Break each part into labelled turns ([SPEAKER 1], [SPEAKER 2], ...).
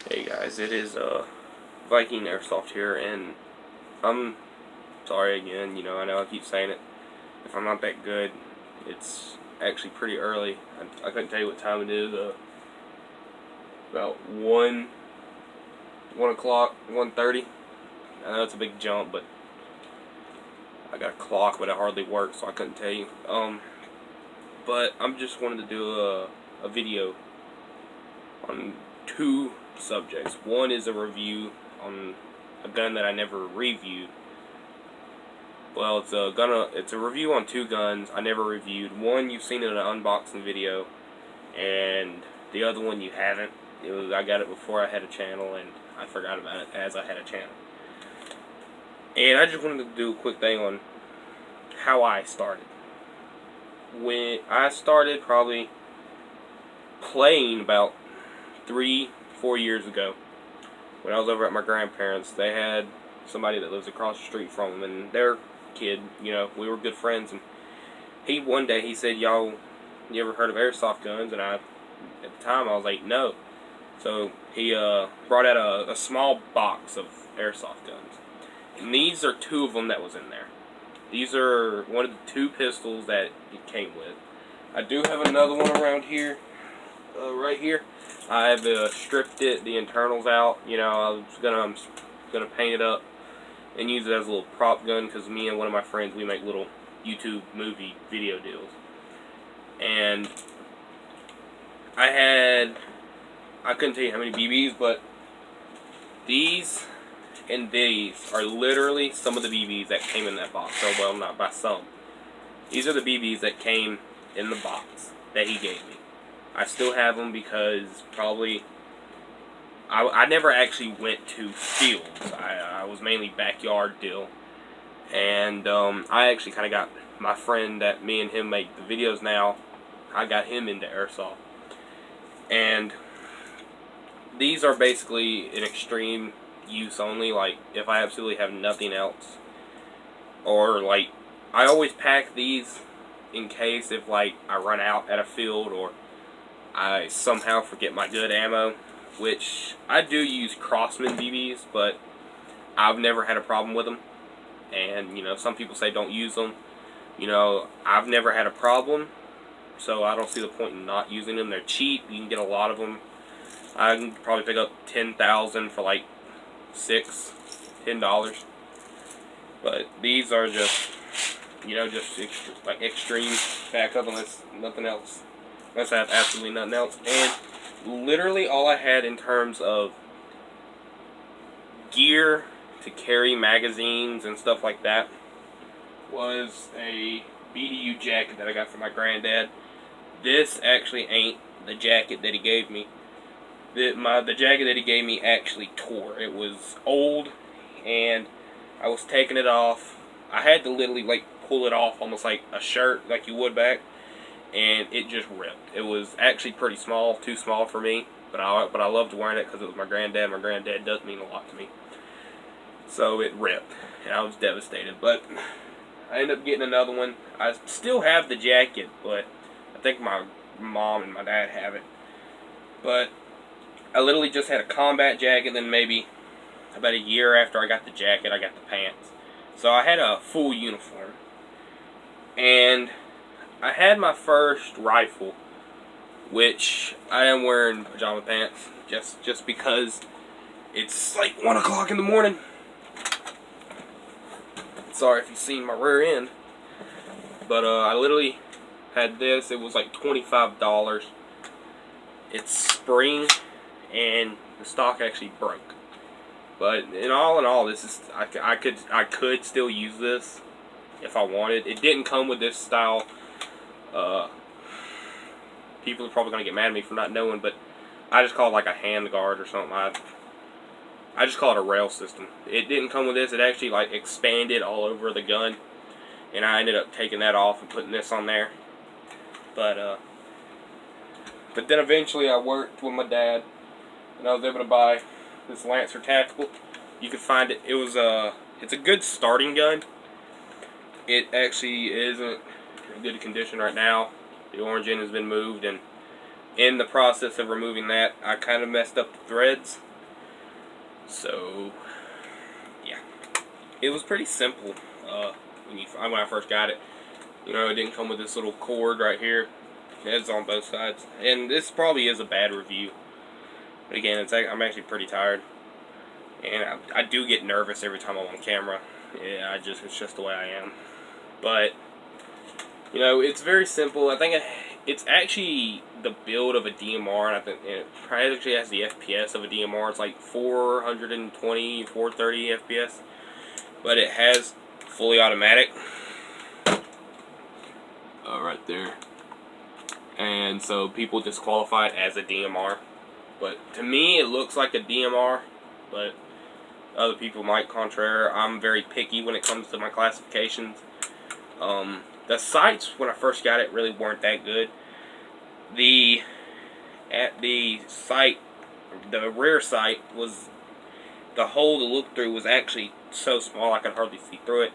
[SPEAKER 1] Hey guys, it is Viking Airsoft here, and I'm sorry again. I know I keep saying it. If I'm not that good, it's actually pretty early. I couldn't tell you what time it is. About 1 o'clock, 1:30. I know it's a big jump, but I got a clock, but it hardly works, so I couldn't tell you. But I'm just wanted to do a video on two subjects. One is a review on a gun that I never reviewed. Well, it's a review on two guns I never reviewed. One you've seen in an unboxing video, and the other one you haven't. I got it before I had a channel, and I forgot about it as I had a channel. And I just wanted to do a quick thing on how I started. When I started probably playing about 3-4 years ago, when I was over at my grandparents, they had somebody that lives across the street from them, and their kid, we were good friends, and one day he said, "Y'all, you ever heard of airsoft guns?" And at the time I was like, "No." So he brought out a small box of airsoft guns, and these are two of them that was in there. These are one of the two pistols that it came with. I do have another one around here, right here. I've stripped the internals out. I'm gonna paint it up and use it as a little prop gun, because me and one of my friends, we make little YouTube movie video deals. And I couldn't tell you how many BBs, but these and these are literally some of the BBs that came in that box. So, well, not by some. These are the BBs that came in the box that he gave me. I still have them because probably I never actually went to fields. I was mainly backyard deal. And I actually kind of got my friend that me and him make the videos now, I got him into airsoft. And these are basically an extreme use only, like if I absolutely have nothing else. Or like, I always pack these in case if like I run out at a field, or I somehow forget my good ammo, which I do use Crossman BBs, but I've never had a problem with them. And some people say don't use them. I've never had a problem, so I don't see the point in not using them. They're cheap. You can get a lot of them. I can probably pick up 10,000 for like $10. But these are just, like extreme backup unless nothing else. Unless I have absolutely nothing else. And literally all I had in terms of gear to carry magazines and stuff like that was a BDU jacket that I got from my granddad. This actually ain't the jacket that he gave me. The jacket that he gave me actually tore. It was old, and I was taking it off. I had to literally like pull it off almost like a shirt, like you would back, and it just ripped. It was actually pretty small, too small for me, but I loved wearing it because it was my granddad. My granddad does mean a lot to me. So it ripped, and I was devastated. But I ended up getting another one. I still have the jacket, but I think my mom and my dad have it. But I literally just had a combat jacket, then maybe about a year after I got the jacket, I got the pants. So I had a full uniform. And I had my first rifle, which I am wearing pajama pants just because it's like 1 o'clock in the morning. Sorry if you've seen my rear end. But I literally had this. It was like $25. It's spring, and the stock actually broke. But in all, this is I could still use this if I wanted. It didn't come with this style. People are probably gonna get mad at me for not knowing, but I just call it like a hand guard or something. I just call it a rail system. It didn't come with this. It actually like expanded all over the gun, and I ended up taking that off and putting this on there. But then eventually I worked with my dad, and I was able to buy this Lancer Tactical. You can find it. It's a good starting gun. It actually isn't in good condition right now. The origin has been moved, and in the process of removing that, I kind of messed up the threads. So yeah, it was pretty simple when I first got it. You know, it didn't come with this little cord right here. It's on both sides, and this probably is a bad review. But again, I'm actually pretty tired, and I do get nervous every time I'm on camera. Yeah, it's just the way I am. But you know, it's very simple. I think it's actually the build of a DMR, and I think it actually has the FPS of a DMR. It's like 420, 430 FPS, but it has fully automatic. Right there. And so people disqualify it as a DMR. But to me, it looks like a DMR, but other people might contraire. I'm very picky when it comes to my classifications. The sights, when I first got it, really weren't that good. At the sight, the rear sight was, the hole to look through was actually so small I could hardly see through it.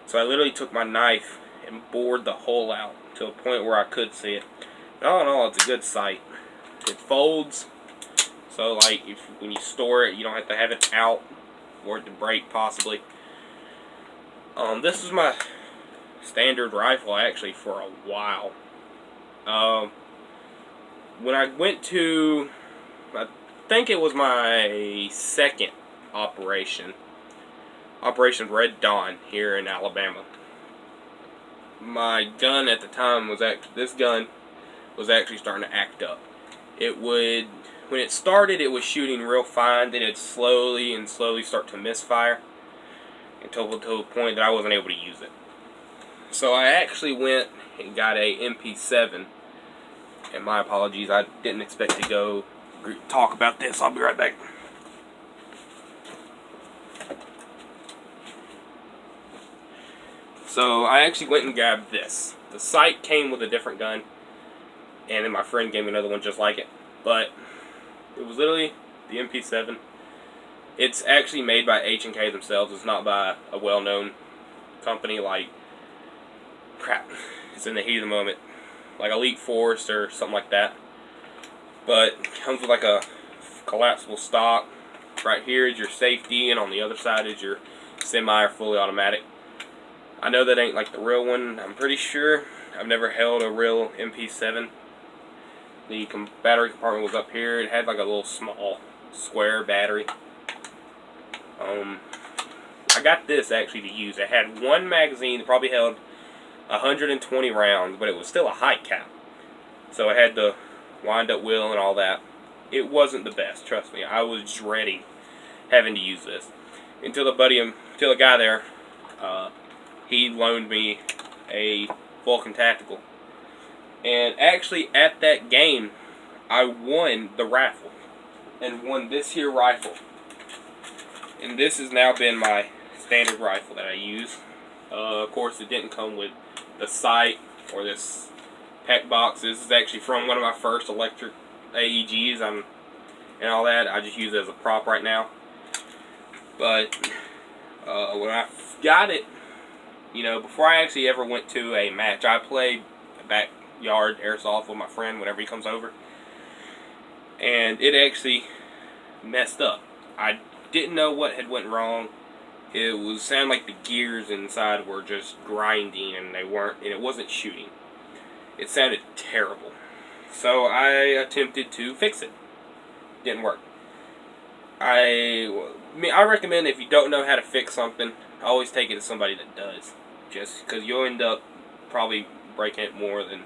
[SPEAKER 1] So I literally took my knife and bored the hole out to a point where I could see it. And all in all, it's a good sight. It folds, so like when you store it, you don't have to have it out or it to break possibly. This is my standard rifle actually for a while. When I went to, I think it was my second Operation Red Dawn here in Alabama. My gun at the time was this gun was actually starting to act up. When it started, it was shooting real fine, then it'd slowly start to misfire until to a point that I wasn't able to use it. So I actually went and got a MP7, and my apologies, I didn't expect to go talk about this. I'll be right back. So I actually went and grabbed this. The sight came with a different gun, and then my friend gave me another one just like it. But it was literally the MP7. It's actually made by H&K themselves. It's not by a well-known company like, crap, it's in the heat of the moment, like Elite Force or something like that. But it comes with like a collapsible stock. Right here is your safety, and on the other side is your semi or fully automatic. I know that ain't like the real one, I'm pretty sure. I've never held a real MP7. The battery compartment was up here. It had like a little small square battery. I got this actually to use. It had one magazine that probably held 120 rounds, but it was still a high cap. So it had the wind-up wheel and all that. It wasn't the best, trust me. I was dreading having to use this until a guy there, he loaned me a Vulcan Tactical. And actually, at that game, I won the raffle and won this here rifle. And this has now been my standard rifle that I use. Of course, it didn't come with the sight or this pack box. This is actually from one of my first electric AEGs and all that. I just use it as a prop right now. But when I got it, you know, before I actually ever went to a match, I played backyard airsoft with my friend whenever he comes over. And it actually messed up. I didn't know what had went wrong. It sounded like the gears inside were just grinding, and it wasn't shooting. It sounded terrible. So I attempted to fix it. Didn't work. I recommend if you don't know how to fix something, always take it to somebody that does. Just because you'll end up probably breaking it more than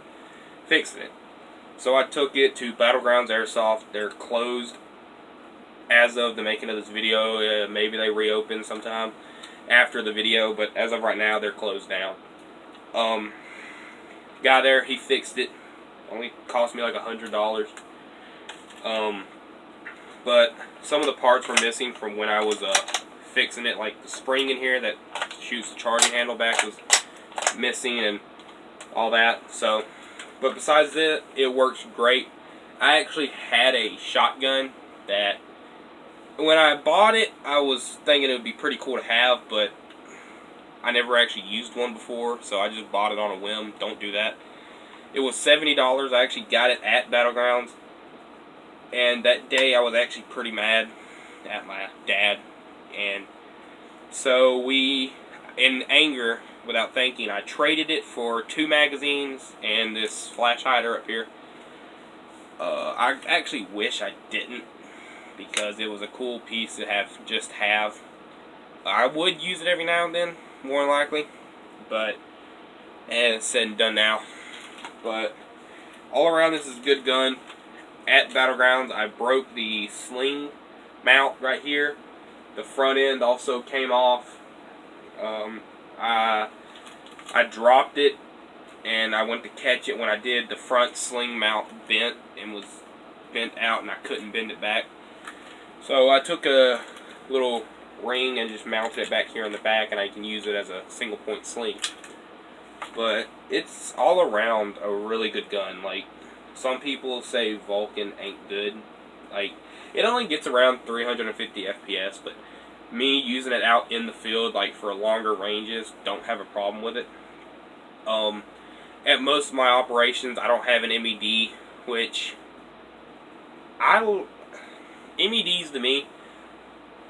[SPEAKER 1] fixing it. So I took it to Battlegrounds Airsoft. They're closed as of the making of this video. Maybe they reopen sometime after the video, but as of right now, they're closed down. Guy there, he fixed it. Only cost me like $100. But some of the parts were missing from when I was fixing it, like the spring in here that shoots the charging handle back was missing and all that. So, but besides that, it works great. I actually had a shotgun that, when I bought it, I was thinking it would be pretty cool to have, but I never actually used one before, so I just bought it on a whim. Don't do that. It was $70. I actually got it at Battlegrounds, and that day I was actually pretty mad at my dad, and so we, in anger, without thinking, I traded it for 2 magazines and this flash hider up here. I actually wish I didn't, because it was a cool piece to have. I would use it every now and then, more than likely, but it's said and done now. But all around, this is a good gun. At Battlegrounds, I broke the sling mount right here. The front end also came off. I dropped it, and I went to catch it. When I did, the front sling mount bent and was bent out, and I couldn't bend it back. So I took a little ring and just mounted it back here in the back, and I can use it as a single point sling. But it's all around a really good gun. Like, some people say Vulcan ain't good. Like, it only gets around 350 FPS, but me using it out in the field, like for longer ranges, don't have a problem with it. At most of my operations, I don't have an MED, which MEDs to me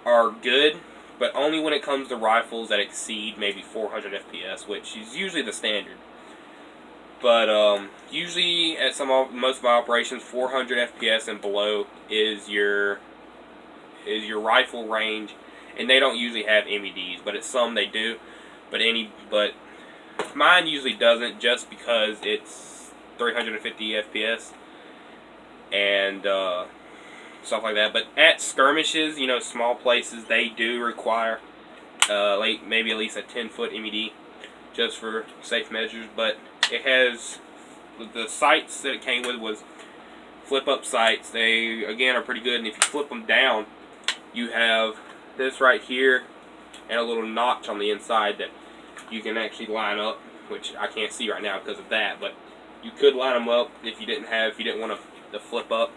[SPEAKER 1] are good, but only when it comes to rifles that exceed maybe 400 FPS, which is usually the standard. But usually at most of my operations, 400 FPS and below is your rifle range, and they don't usually have MEDs, but at some they do. But mine usually doesn't, just because it's 350 FPS and stuff like that. But at skirmishes, you know, small places, they do require like maybe at least a 10-foot MED, just for safe measures. But it has, the sights that it came with was flip-up sights. They, again, are pretty good, and if you flip them down, you have this right here and a little notch on the inside that you can actually line up, which I can't see right now because of that, but you could line them up if you didn't want to flip up.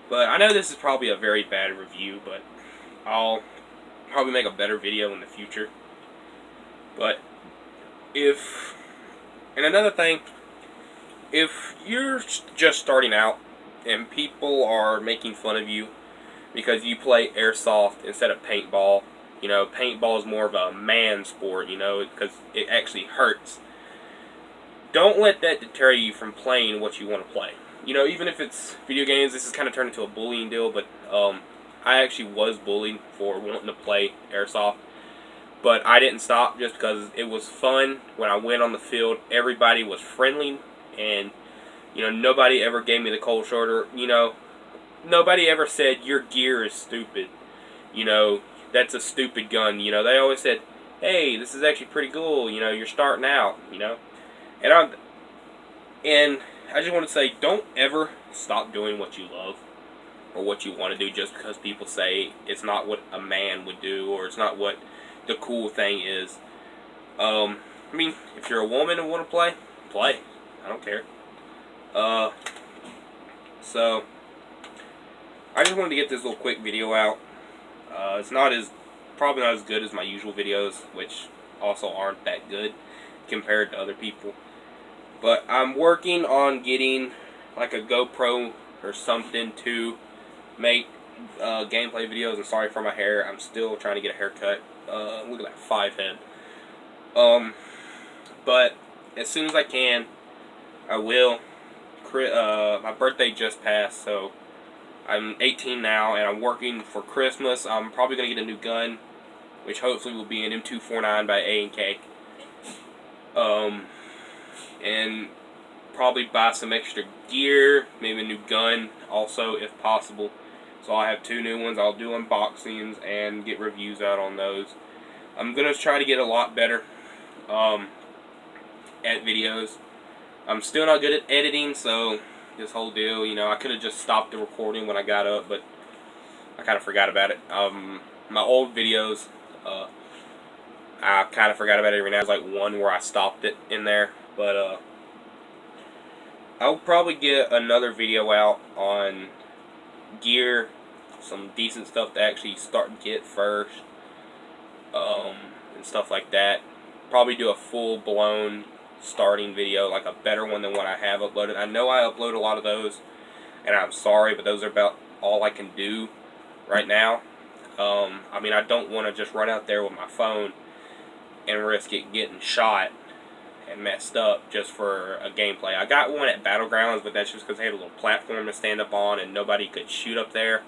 [SPEAKER 1] But I know this is probably a very bad review, but I'll probably make a better video in the future. But and another thing, if you're just starting out and people are making fun of you because you play airsoft instead of paintball, you know, paintball is more of a man sport, you know, because it actually hurts. Don't let that deter you from playing what you want to play. You know, even if it's video games, this has kind of turned into a bullying deal, but I actually was bullied for wanting to play airsoft. But I didn't stop just because it was fun. When I went on the field, everybody was friendly, and, you know, nobody ever gave me the cold shoulder. You know, nobody ever said, your gear is stupid. You know, that's a stupid gun. You know, they always said, hey, this is actually pretty cool. You know, you're starting out, you know. And I just want to say, don't ever stop doing what you love or what you want to do just because people say it's not what a man would do, or it's not what the cool thing is. I mean, if you're a woman and want to play, play. I don't care. So I just wanted to get this little quick video out. It's probably not as good as my usual videos, which also aren't that good compared to other people. But I'm working on getting like a GoPro or something to make gameplay videos. I'm sorry for my hair. I'm still trying to get a haircut. Look at that 5 head. But as soon as I can, I will. My birthday just passed, so I'm 18 now, and I'm working for Christmas. I'm probably going to get a new gun, which hopefully will be an M249 by A&K. And probably buy some extra gear, maybe a new gun also, if possible. So I'll have 2 new ones. I'll do unboxings and get reviews out on those. I'm going to try to get a lot better at videos. I'm still not good at editing, so this whole deal, you know, I could have just stopped the recording when I got up, but I kind of forgot about it. My old videos, I kind of forgot about it every now and then. There's like one where I stopped it in there, but I'll probably get another video out on gear, some decent stuff to actually start and get first, and stuff like that. Probably do a full-blown starting video, like a better one than what I have uploaded. I know I upload a lot of those, and I'm sorry, but those are about all I can do right now. I mean, I don't want to just run out there with my phone and risk it getting shot and messed up just for a gameplay. I got one at Battlegrounds, but that's just because they had a little platform to stand up on and nobody could shoot up there.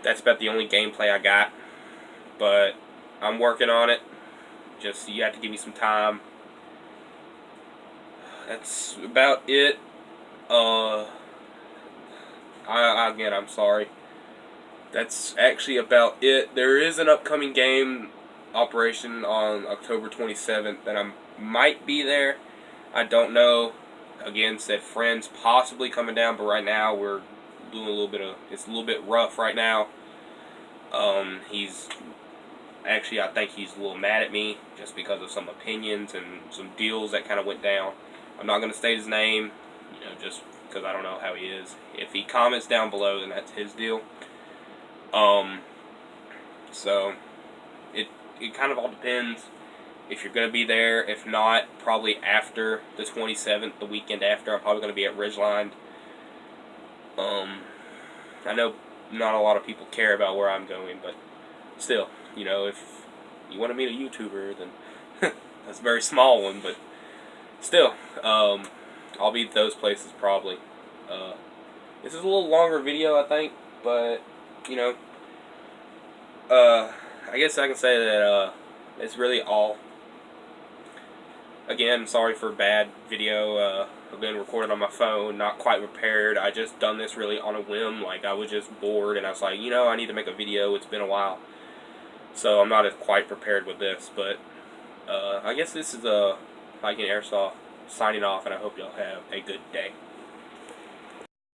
[SPEAKER 1] That's about the only gameplay I got, but I'm working on it. Just, you have to give me some time. That's about it. Again, I'm sorry. That's actually about it. There is an upcoming game operation on October 27th that I might be there. I don't know. Again, said friends possibly coming down, but right now we're doing a little bit of, it's a little bit rough right now. He's actually, I think he's a little mad at me just because of some opinions and some deals that kind of went down. I'm not going to state his name, just because I don't know how he is. If he comments down below, then that's his deal. So it kind of all depends if you're going to be there. If not, probably after the 27th, the weekend after, I'm probably going to be at Ridgeline. I know not a lot of people care about where I'm going, but still, if you want to meet a YouTuber, then that's a very small one, but still, I'll be at those places probably. This is a little longer video, I think, but, I guess I can say that, it's really all. Again, sorry for bad video. I've been recorded on my phone, not quite prepared. I just done this really on a whim. Like, I was just bored, and I was like, I need to make a video. It's been a while. So I'm not as quite prepared with this, but I guess this is Viking Airsoft signing off, and I hope y'all have a good day.